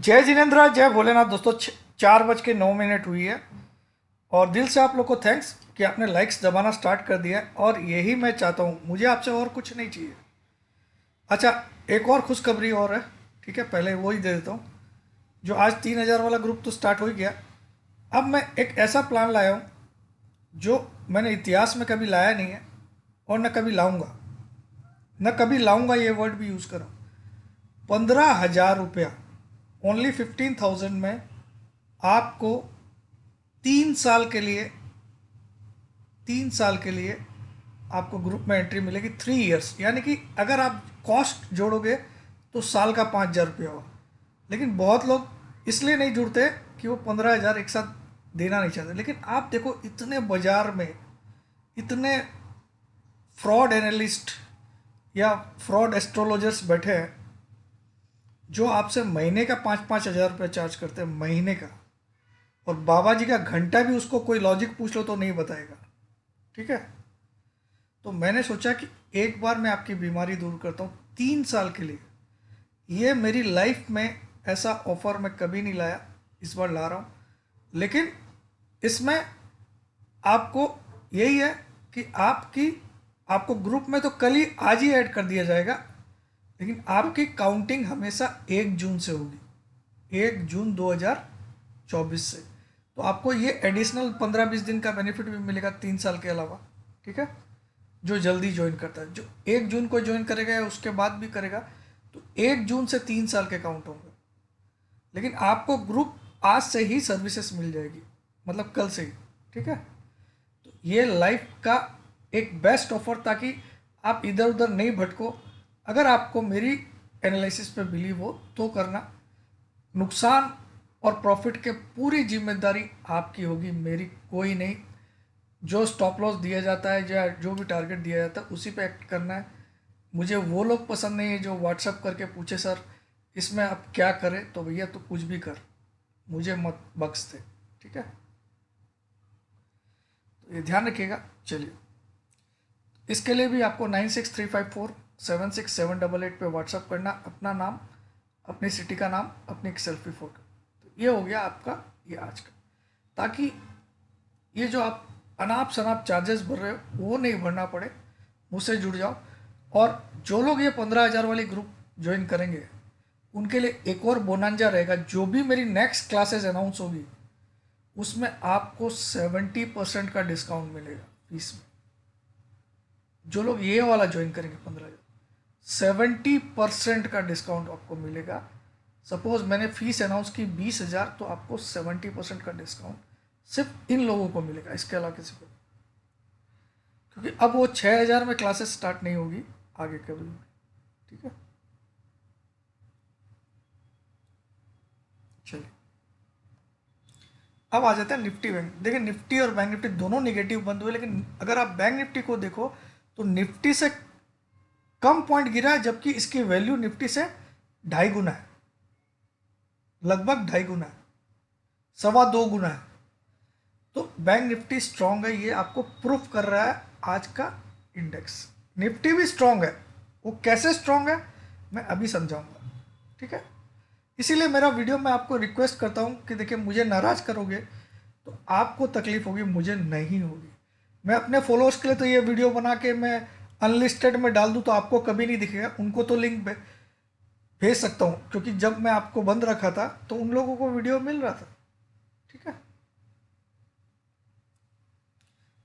जय जिनेन्द्र, जय भोलेनाथ। दोस्तों 4:09 हुई है और दिल से आप लोग को थैंक्स कि आपने लाइक्स दबाना स्टार्ट कर दिया है। और यही मैं चाहता हूँ, मुझे आपसे और कुछ नहीं चाहिए। अच्छा, एक और खुशखबरी और है। ठीक है, पहले वो ही दे देता हूँ। जो आज 3,000 वाला ग्रुप तो स्टार्ट हो ही गया। अब मैं एक ऐसा प्लान लाया हूँ जो मैंने इतिहास में कभी लाया नहीं है और न कभी लाऊंगा। न कभी लाऊंगा, ये वर्ड भी यूज़ करूँ। 15,000 रुपया, ओनली 15,000 में आपको 3 साल के लिए 3 साल के लिए आपको ग्रुप में एंट्री मिलेगी। 3 इयर्स, यानी कि अगर आप कॉस्ट जोड़ोगे तो साल का 5,000 रुपया हुआ। लेकिन बहुत लोग इसलिए नहीं जुड़ते कि वो 15,000 एक साथ देना नहीं चाहते। लेकिन आप देखो, इतने बाजार में इतने फ्रॉड एनालिस्ट या फ्रॉड एस्ट्रोलॉजर्स बैठे हैं जो आपसे महीने का 5-5 हज़ार रुपये चार्ज करते हैं, महीने का। और बाबा जी का घंटा भी उसको कोई लॉजिक पूछ लो तो नहीं बताएगा। ठीक है, तो मैंने सोचा कि एक बार मैं आपकी बीमारी दूर करता हूँ 3 साल के लिए। ये मेरी लाइफ में ऐसा ऑफर मैं कभी नहीं लाया, इस बार ला रहा हूँ। लेकिन इसमें आपको यही है कि आपको ग्रुप में तो कल ही आज ही ऐड कर दिया जाएगा। लेकिन आपकी काउंटिंग हमेशा 1 जून से होगी, 1 जून 2024 से। तो आपको ये एडिशनल 15-20 दिन का बेनिफिट भी मिलेगा 3 साल के अलावा। ठीक है, जो जल्दी ज्वाइन करता है, जो 1 जून को ज्वाइन करेगा या उसके बाद भी करेगा, तो 1 जून से 3 साल के काउंट होंगे। लेकिन आपको ग्रुप आज से ही सर्विसेज मिल जाएगी, मतलब कल से ही। ठीक है, तो ये लाइफ का एक बेस्ट ऑफर, ताकि आप इधर उधर नहीं भटको। अगर आपको मेरी एनालिसिस पे बिलीव हो तो करना। नुकसान और प्रॉफिट के पूरी जिम्मेदारी आपकी होगी, मेरी कोई नहीं। जो स्टॉप लॉस दिया जाता है या जो भी टारगेट दिया जाता है उसी पे एक्ट करना है। मुझे वो लोग पसंद नहीं है जो व्हाट्सअप करके पूछे, सर इसमें आप क्या करें। तो भैया तो कुछ भी कर, मुझे मत बख्श दे। ठीक है, तो ये ध्यान रखिएगा। चलिए, इसके लिए भी आपको 9635476788 पे व्हाट्सअप करना, अपना नाम, अपनी सिटी का नाम, अपनी एक सेल्फी फ़ोटो। तो ये हो गया आपका ये आज का। ताकि ये जो आप अनाप शनाप चार्जेस भर रहे हो वो नहीं भरना पड़े, मुझसे जुड़ जाओ। और जो लोग ये 15,000 वाली ग्रुप ज्वाइन करेंगे उनके लिए एक और बोनांजा रहेगा। जो भी मेरी नेक्स्ट क्लासेस अनाउंस होगी उसमें आपको 70% का डिस्काउंट मिलेगा फीस में। जो लोग ये वाला ज्वाइन करेंगे 15,000, 70% का डिस्काउंट आपको मिलेगा। सपोज मैंने फीस अनाउंस की 20,000, तो आपको 70% का डिस्काउंट सिर्फ इन लोगों को मिलेगा, इसके अलावा किसी को। क्योंकि अब वो 6,000 में क्लासेस स्टार्ट नहीं होगी आगे कभी भी। ठीक है, चलिए अब आ जाते हैं निफ्टी बैंक। देखिए, निफ्टी और बैंक निफ्टी दोनों निगेटिव बंद हुए। लेकिन अगर आप बैंक निफ्टी को देखो तो निफ्टी से कम पॉइंट गिरा है, जबकि इसकी वैल्यू निफ्टी से 2.5 गुना है, लगभग 2.5 गुना है, 2.25 गुना है। तो बैंक निफ्टी स्ट्रांग है, ये आपको प्रूफ कर रहा है आज का इंडेक्स। निफ्टी भी स्ट्रांग है, वो कैसे स्ट्रांग है मैं अभी समझाऊंगा। ठीक है, इसीलिए मेरा वीडियो मैं आपको रिक्वेस्ट करता हूँ कि देखिए, मुझे नाराज़ करोगे तो आपको तकलीफ होगी, मुझे नहीं होगी। मैं अपने फॉलोअर्स के लिए तो ये वीडियो बना के मैं अनलिस्टेड में डाल दूँ तो आपको कभी नहीं दिखेगा। उनको तो लिंक भेज सकता हूँ, क्योंकि जब मैं आपको बंद रखा था तो उन लोगों को वीडियो मिल रहा था। ठीक है,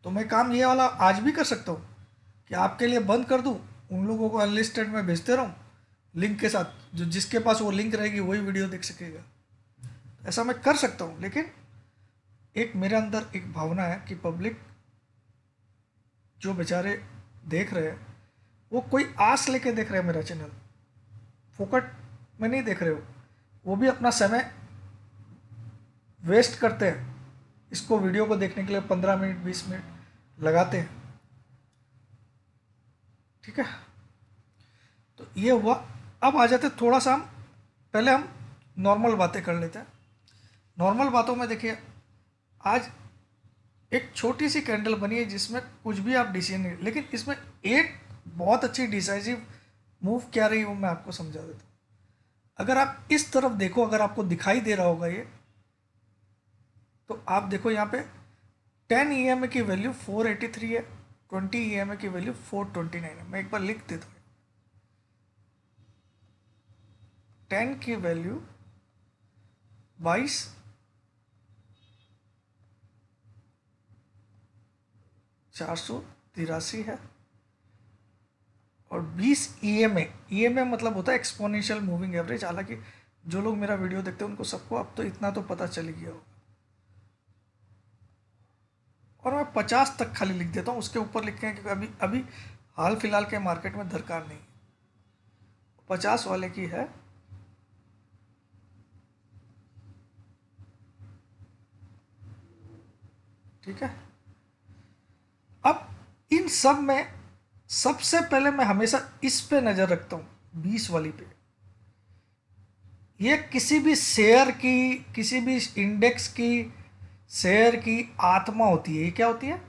तो मैं काम ये वाला आज भी कर सकता हूँ कि आपके लिए बंद कर दूँ, उन लोगों को अनलिस्टेड में भेजते रहूँ लिंक के साथ। जो जिसके पास वो लिंक रहेगी वही वीडियो देख सकेगा। ऐसा मैं कर सकता हूँ। लेकिन एक मेरे अंदर एक भावना है कि पब्लिक जो बेचारे देख रहे हैं वो कोई आस लेके देख रहे हैं मेरा चैनल, फोकट में नहीं देख रहे हो। वो भी अपना समय वेस्ट करते हैं, इसको वीडियो को देखने के लिए 15 मिनट 20 मिनट लगाते हैं। ठीक है, तो ये हुआ। अब आ जाते थोड़ा सा हम, पहले हम नॉर्मल बातें कर लेते हैं। नॉर्मल बातों में देखिए, आज एक छोटी सी कैंडल बनी है जिसमें कुछ भी आप डिसीजन नहीं, लेकिन इसमें एक बहुत अच्छी डिसाइसिव मूव क्या रही वो मैं आपको समझा देता हूँ। अगर आप इस तरफ देखो, अगर आपको दिखाई दे रहा होगा ये, तो आप देखो यहाँ पे 10 ईएमए की वैल्यू 483 है, 20 ईएमए की वैल्यू 429 है। मैं एक बार लिख देता हूँ, 10 की वैल्यू 22,483 है, और 20 ईएमए, ईएमए मतलब होता है एक्सपोनेंशियल मूविंग एवरेज। हालांकि जो लोग मेरा वीडियो देखते हैं उनको सबको अब तो इतना तो पता चल गया होगा। और मैं 50 तक खाली लिख देता हूँ, उसके ऊपर लिखे हैं, क्योंकि अभी अभी हाल फिलहाल के मार्केट में दरकार नहीं, 50 वाले की है। ठीक है। अब इन सब में सबसे पहले मैं हमेशा इस पे नज़र रखता हूँ, 20 वाली पे। ये किसी भी शेयर की, किसी भी इंडेक्स की, शेयर की आत्मा होती है। ये क्या होती है?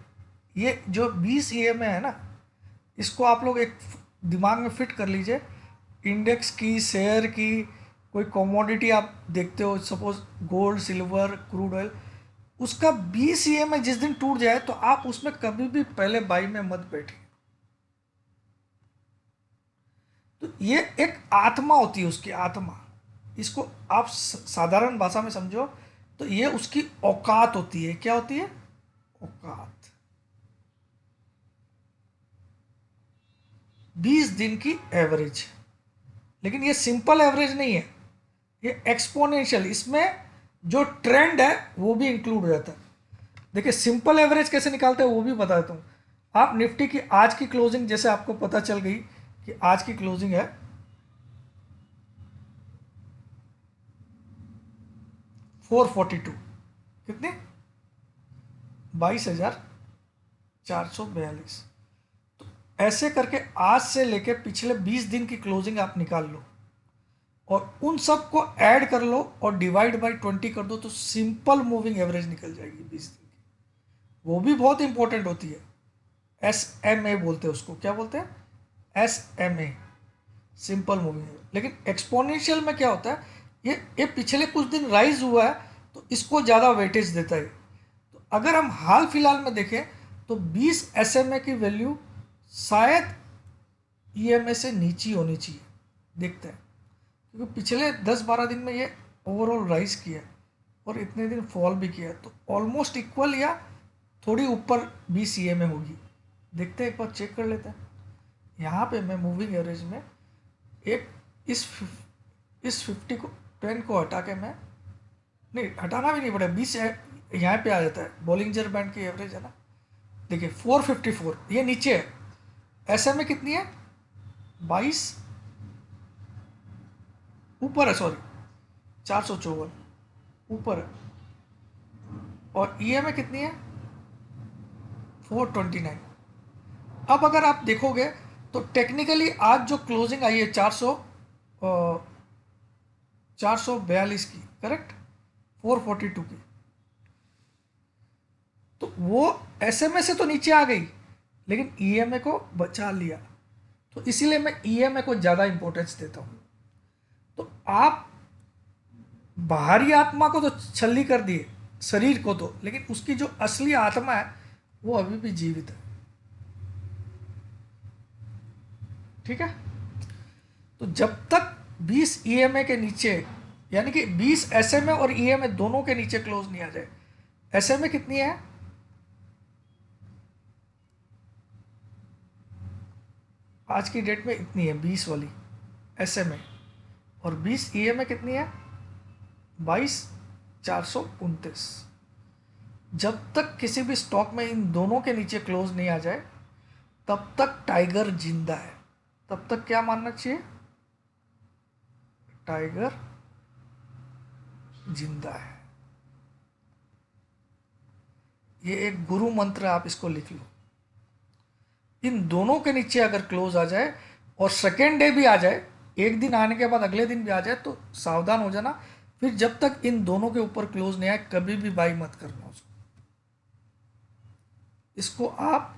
ये जो 20 ईएमए है ना, इसको आप लोग एक दिमाग में फिट कर लीजिए। इंडेक्स की, शेयर की, कोई कमोडिटी आप देखते हो, suppose gold, silver, crude oil, उसका 20 ईएमए जिस दिन टूट जाए तो आप उसमें कभी भी पहले बाई में मत बैठिए। तो ये एक आत्मा होती है, उसकी आत्मा। इसको आप साधारण भाषा में समझो तो ये उसकी औकात होती है। क्या होती है? औकात। 20 दिन की एवरेज। लेकिन ये सिंपल एवरेज नहीं है, ये एक्सपोनेंशियल। इसमें जो ट्रेंड है वो भी इंक्लूड हो जाता है। देखिए सिंपल एवरेज कैसे निकालते हैं वो भी बता देता हूँ। आप निफ्टी की आज की क्लोजिंग जैसे आपको पता चल गई कि आज की क्लोजिंग है 442, कितने? 22,442। तो ऐसे करके आज से लेके पिछले 20 दिन की क्लोजिंग आप निकाल लो और उन सब को ऐड कर लो और डिवाइड बाय 20 कर दो, तो सिंपल मूविंग एवरेज निकल जाएगी 20 दिन की। वो भी बहुत इंपॉर्टेंट होती है, SMA बोलते हैं उसको। क्या बोलते हैं? SMA, simple moving average. लेकिन एक्सपोनेंशियल में क्या होता है, ये पिछले कुछ दिन राइज हुआ है तो इसको ज़्यादा वेटेज देता है। तो अगर हम हाल फिलहाल में देखें तो 20 SMA की वैल्यू शायद EMA से नीची होनी चाहिए, देखते हैं। क्योंकि पिछले 10-12 दिन में ये ओवरऑल राइज किया है और इतने दिन फॉल भी किया है, तो ऑलमोस्ट इक्वल या थोड़ी ऊपर 20 EMA होगी। देखते हैं, एक बार चेक कर लेते हैं। यहाँ पे मैं मूविंग एवरेज में एक इस 50 को, 10 को हटा के, मैं नहीं हटाना भी नहीं पड़ेगा, 20 यहाँ पे आ जाता है। बॉलिंजर बैंड की एवरेज है ना, देखिए 454, ये नीचे है। SMA कितनी है? 22, ऊपर है, सॉरी 454 ऊपर है। और EMA कितनी है? 429। अब अगर आप देखोगे तो टेक्निकली आज जो क्लोजिंग आई है 442 की, करेक्ट, 442 की, तो वो SMA से तो नीचे आ गई लेकिन EMA को बचा लिया। तो इसीलिए मैं EMA को ज़्यादा इंपॉर्टेंस देता हूँ। तो आप बाहरी आत्मा को तो छल्ली कर दिए, शरीर को तो, लेकिन उसकी जो असली आत्मा है वो अभी भी जीवित है। ठीक है। तो जब तक 20 EMA के नीचे, यानी कि 20 SMA और EMA दोनों के नीचे क्लोज नहीं आ जाए। SMA कितनी है? आज की डेट में इतनी है, 20 वाली SMA। और 20 EMA कितनी है? 22,429। जब तक किसी भी स्टॉक में इन दोनों के नीचे क्लोज नहीं आ जाए तब तक टाइगर जिंदा है। तब तक क्या मानना चाहिए? टाइगर जिंदा है। ये एक गुरु मंत्र, आप इसको लिख लो। इन दोनों के नीचे अगर क्लोज आ जाए और सेकेंड डे भी आ जाए, एक दिन आने के बाद अगले दिन भी आ जाए, तो सावधान हो जाना। फिर जब तक इन दोनों के ऊपर क्लोज नहीं आए कभी भी बाई मत करना उसको। इसको आप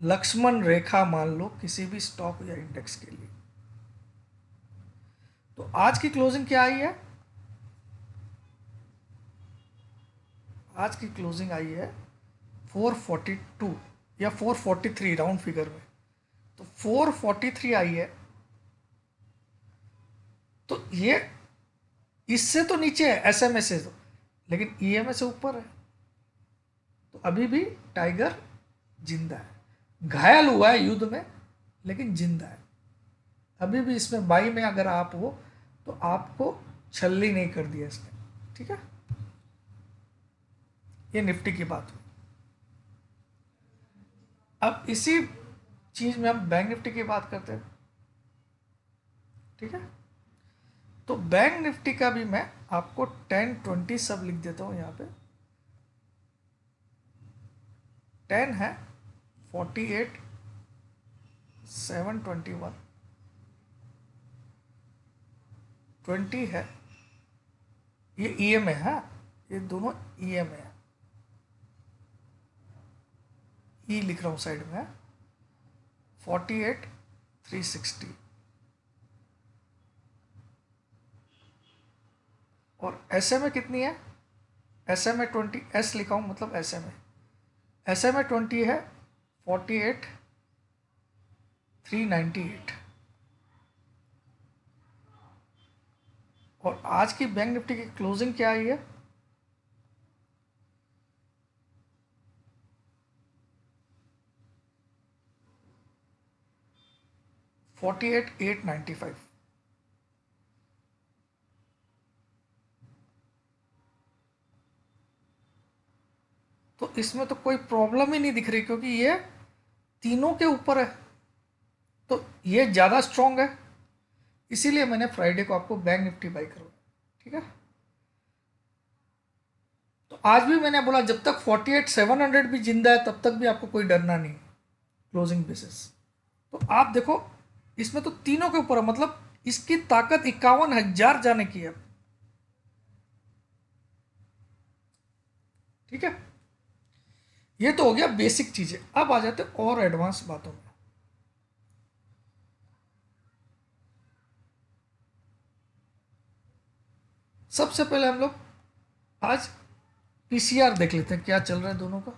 लक्ष्मण रेखा मान लो किसी भी स्टॉक या इंडेक्स के लिए। तो आज की क्लोजिंग क्या आई है? आज की क्लोजिंग आई है 442 या 443 राउंड फिगर में। तो 443 आई है, तो ये इससे तो नीचे है एसएमए से तो, लेकिन ईएमए से ऊपर है। तो अभी भी टाइगर जिंदा है, घायल हुआ है युद्ध में लेकिन जिंदा है। अभी भी इसमें बाई में अगर आप हो तो आपको छल्ली नहीं कर दिया इसने, ठीक है। ये निफ्टी की बात हुई। अब इसी चीज में हम बैंक निफ्टी की बात करते हैं, ठीक है। तो बैंक निफ्टी का भी मैं आपको 10-20 सब लिख देता हूं यहां पे। 10 है 48 721, 20 है, ये ईएमए है, ये दोनों ईएमए है, ई लिख रहा हूं साइड में, 48 360। और एसएमए कितनी है? एसएमए 20, एस लिखा हूं मतलब एसएमए, एसएमए 20 है 48 398। और आज की बैंक निफ्टी की क्लोजिंग क्या आई है? 48,895। तो इसमें तो कोई प्रॉब्लम ही नहीं दिख रही, क्योंकि ये तीनों के ऊपर है, तो ये ज़्यादा स्ट्रांग है। इसीलिए मैंने फ्राइडे को आपको बैंक निफ्टी बाई करवाया, ठीक है। तो आज भी मैंने बोला जब तक 48,700 भी जिंदा है तब तक भी आपको कोई डरना नहीं, क्लोजिंग बेसिस। तो आप देखो इसमें तो तीनों के ऊपर है, मतलब इसकी ताकत 51,000 जाने की है, ठीक है। ये तो हो गया बेसिक चीजें। अब आ जाते और एडवांस बातों में। सबसे पहले हम लोग आज पीसीआर देख लेते हैं क्या चल रहा है दोनों का।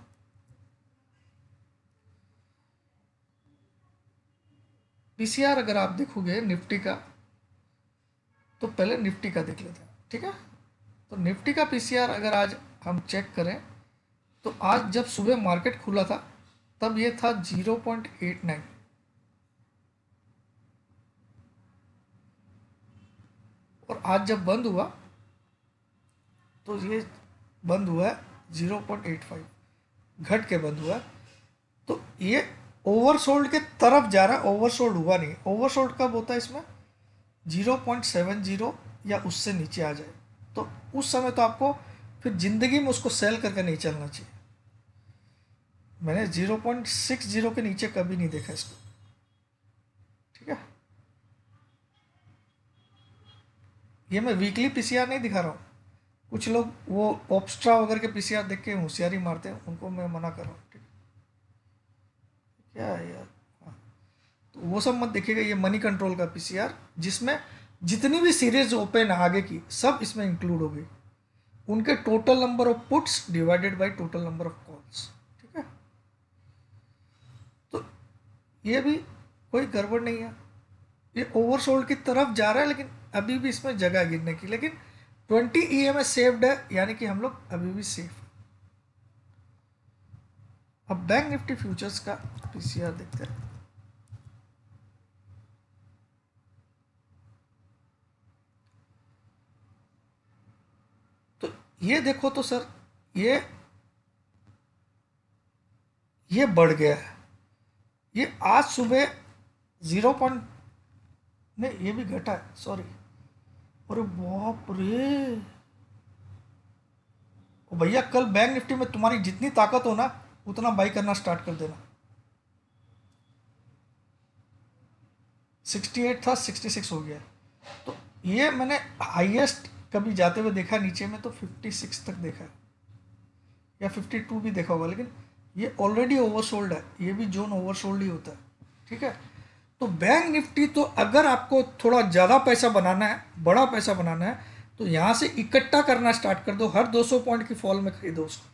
पीसीआर अगर आप देखोगे निफ्टी का, तो पहले निफ्टी का देख लेते हैं, ठीक है। तो निफ्टी का पीसीआर अगर आज हम चेक करें तो आज जब सुबह मार्केट खुला था तब ये था 0.89, और आज जब बंद हुआ तो ये बंद हुआ है 0.85, घट के बंद हुआ है। तो ये ओवरसोल्ड के तरफ जा रहा है, ओवरसोल्ड हुआ नहीं। ओवरसोल्ड कब होता है इसमें? 0.70 या उससे नीचे आ जाए, तो उस समय तो आपको फिर ज़िंदगी में उसको सेल करके नहीं चलना चाहिए। मैंने 0.60 के नीचे कभी नहीं देखा इसको, ठीक है। ये मैं वीकली पीसीआर नहीं दिखा रहा हूँ। कुछ लोग वो ऑप्स्ट्रा वगैरह के पीसीआर देख के होशियारी मारते हैं, उनको मैं मना कर रहा हूँ, ठीक है। क्या है यार, हाँ। तो वो सब मत देखिएगा, ये मनी कंट्रोल का पीसीआर जिसमें जितनी भी सीरीज ओपन है आगे की सब इसमें इंक्लूड हो गई, उनके total number of puts divided by total number of calls, ठीक है। तो ये भी कोई गड़बड़ नहीं है, ये ओवरसोल्ड की तरफ जा रहा है, लेकिन अभी भी इसमें जगह गिरने की। लेकिन 20 ईएमएस सेव्ड है, यानी कि हम लोग अभी भी सेफ है। अब बैंक निफ्टी फ्यूचर्स का पीसीआर देखते हैं। तो ये देखो तो सर, ये बढ़ गया है। ये आज सुबह 0. नहीं, ये भी घटा है, सॉरी। अरे बाप रे, ओ भैया कल बैंक निफ्टी में तुम्हारी जितनी ताकत हो ना उतना बाई करना स्टार्ट कर देना। 68 था, 66 हो गया। तो ये मैंने हाईएस्ट कभी जाते हुए देखा नीचे में तो 56 तक देखा है, या 52 भी देखा होगा, लेकिन ये ऑलरेडी ओवरसोल्ड है। ये भी जोन ओवरसोल्ड ही होता है, ठीक है। तो बैंक निफ्टी तो अगर आपको थोड़ा ज़्यादा पैसा बनाना है, बड़ा पैसा बनाना है, तो यहाँ से इकट्ठा करना स्टार्ट कर दो, हर 200 पॉइंट की फॉल में खरीदो उसको,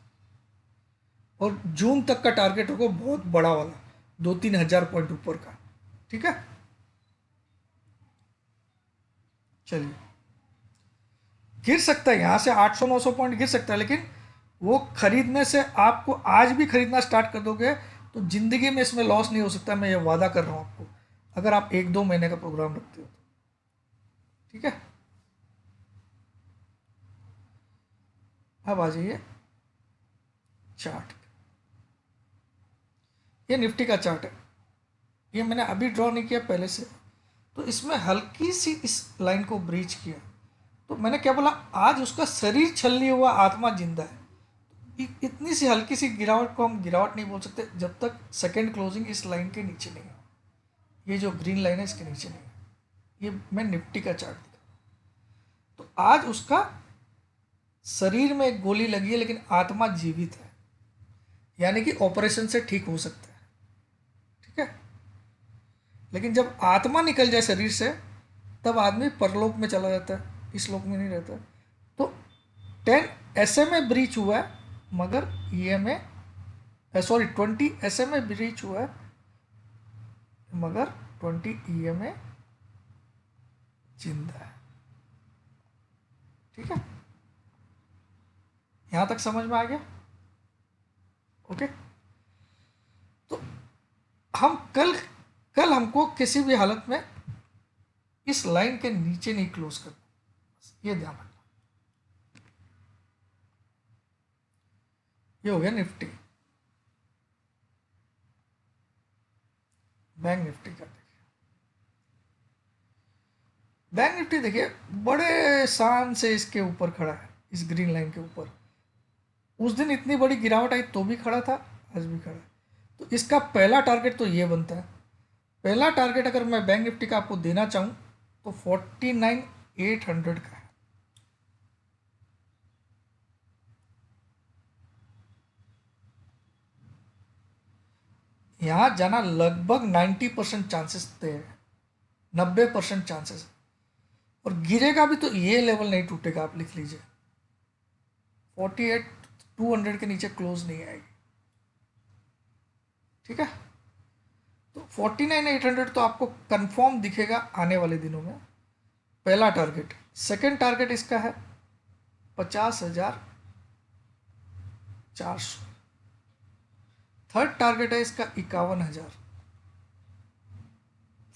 और जून तक का टारगेट रखो बहुत बड़ा वाला, 2-3 हज़ार पॉइंट ऊपर का। ठीक है, चलिए। गिर सकता है यहाँ से 800-900 पॉइंट गिर सकता है, लेकिन वो खरीदने से, आपको आज भी खरीदना स्टार्ट कर दोगे तो ज़िंदगी में इसमें लॉस नहीं हो सकता, मैं ये वादा कर रहा हूँ आपको, अगर आप 1-2 महीने का प्रोग्राम रखते हो तो। ठीक है, अब आ जाइए चार्ट। ये निफ्टी का चार्ट है, ये मैंने अभी ड्रॉ नहीं किया पहले से। तो इसमें हल्की सी इस लाइन को ब्रीच किया, तो मैंने क्या बोला, आज उसका शरीर छलनी हुआ, आत्मा जिंदा है। इतनी सी हल्की सी गिरावट को हम गिरावट नहीं बोल सकते जब तक सेकेंड क्लोजिंग इस लाइन के नीचे नहीं है। ये जो ग्रीन लाइन है इसके नीचे नहीं है। ये मैं निफ्टी का चार्ट दिखा, तो आज उसका शरीर में एक गोली लगी है लेकिन आत्मा जीवित है, यानी कि ऑपरेशन से ठीक हो सकता है। ठीक है, लेकिन जब आत्मा निकल जाए शरीर से, तब आदमी परलोक में चला जाता है, इस लोक में नहीं रहता। तो 10 SMA ब्रीच हुआ है, मगर EMA, सॉरी 20 SMA ब्रीच हुआ है, मगर 20 EMA जिंदा है। ठीक है, यहां तक समझ में आ गया? ओके, तो हम कल हमको किसी भी हालत में इस लाइन के नीचे नहीं क्लोज करना, ये ध्यान रखना। ये हो गया निफ्टी। बैंक निफ्टी का देखिए, बैंक निफ्टी देखिए बड़े शान से इसके ऊपर खड़ा है, इस ग्रीन लाइन के ऊपर। उस दिन इतनी बड़ी गिरावट आई तो भी खड़ा था, आज भी खड़ा है। तो इसका पहला टारगेट तो ये बनता है। पहला टारगेट अगर मैं बैंक निफ्टी का आपको देना चाहूँ तो 49,800 का है। यहाँ जाना लगभग 90% चांसेस थे, 90% चांसेस। और गिरेगा भी तो ये लेवल नहीं टूटेगा, आप लिख लीजिए, 48,200 के नीचे क्लोज नहीं आएगी। ठीक है, तो 49,800 तो आपको कंफर्म दिखेगा आने वाले दिनों में, पहला टारगेट। सेकंड टारगेट इसका है 50,400। थर्ड टारगेट है इसका 51,000।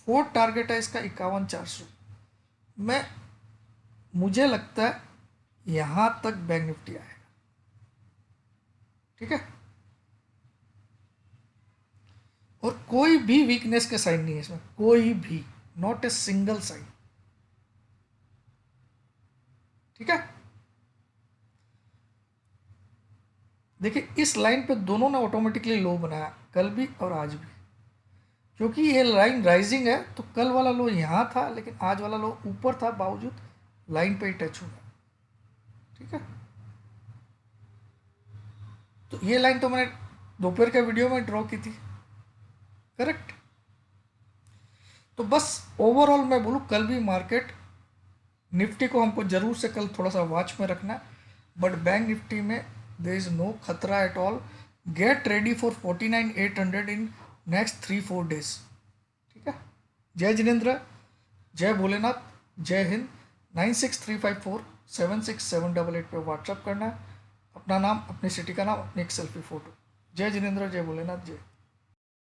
फोर्थ टारगेट है इसका 51,400। मुझे लगता है यहां तक बैंक निफ्टी आएगा। ठीक है, और कोई भी वीकनेस के साइन नहीं है इसमें, कोई भी, नॉट ए सिंगल साइन। ठीक है, देखिए इस लाइन पे दोनों ने ऑटोमेटिकली लो बनाया, कल भी और आज भी, क्योंकि ये लाइन राइजिंग है। तो कल वाला लो यहाँ था, लेकिन आज वाला लो ऊपर था, बावजूद लाइन पे ही टच हुआ। ठीक है, तो ये लाइन तो मैंने दोपहर के वीडियो में ड्रॉ की थी, करेक्ट। तो बस ओवरऑल मैं बोलूँ, कल भी मार्केट, निफ्टी को हमको जरूर से कल थोड़ा सा वॉच में रखना है, बट बैंक निफ्टी में देयर इज नो खतरा at all. Get ready for 49,800 in next 3-4 days. ठीक है, जय जिनेन्द्र, जय भोलेनाथ, जय हिंद। 9635476788 पे व्हाट्सअप करना है, अपना नाम, अपनी सिटी का नाम, अपनी एक सेल्फी फ़ोटो। जय जिनेन्द्र, जय भोलेनाथ, जय।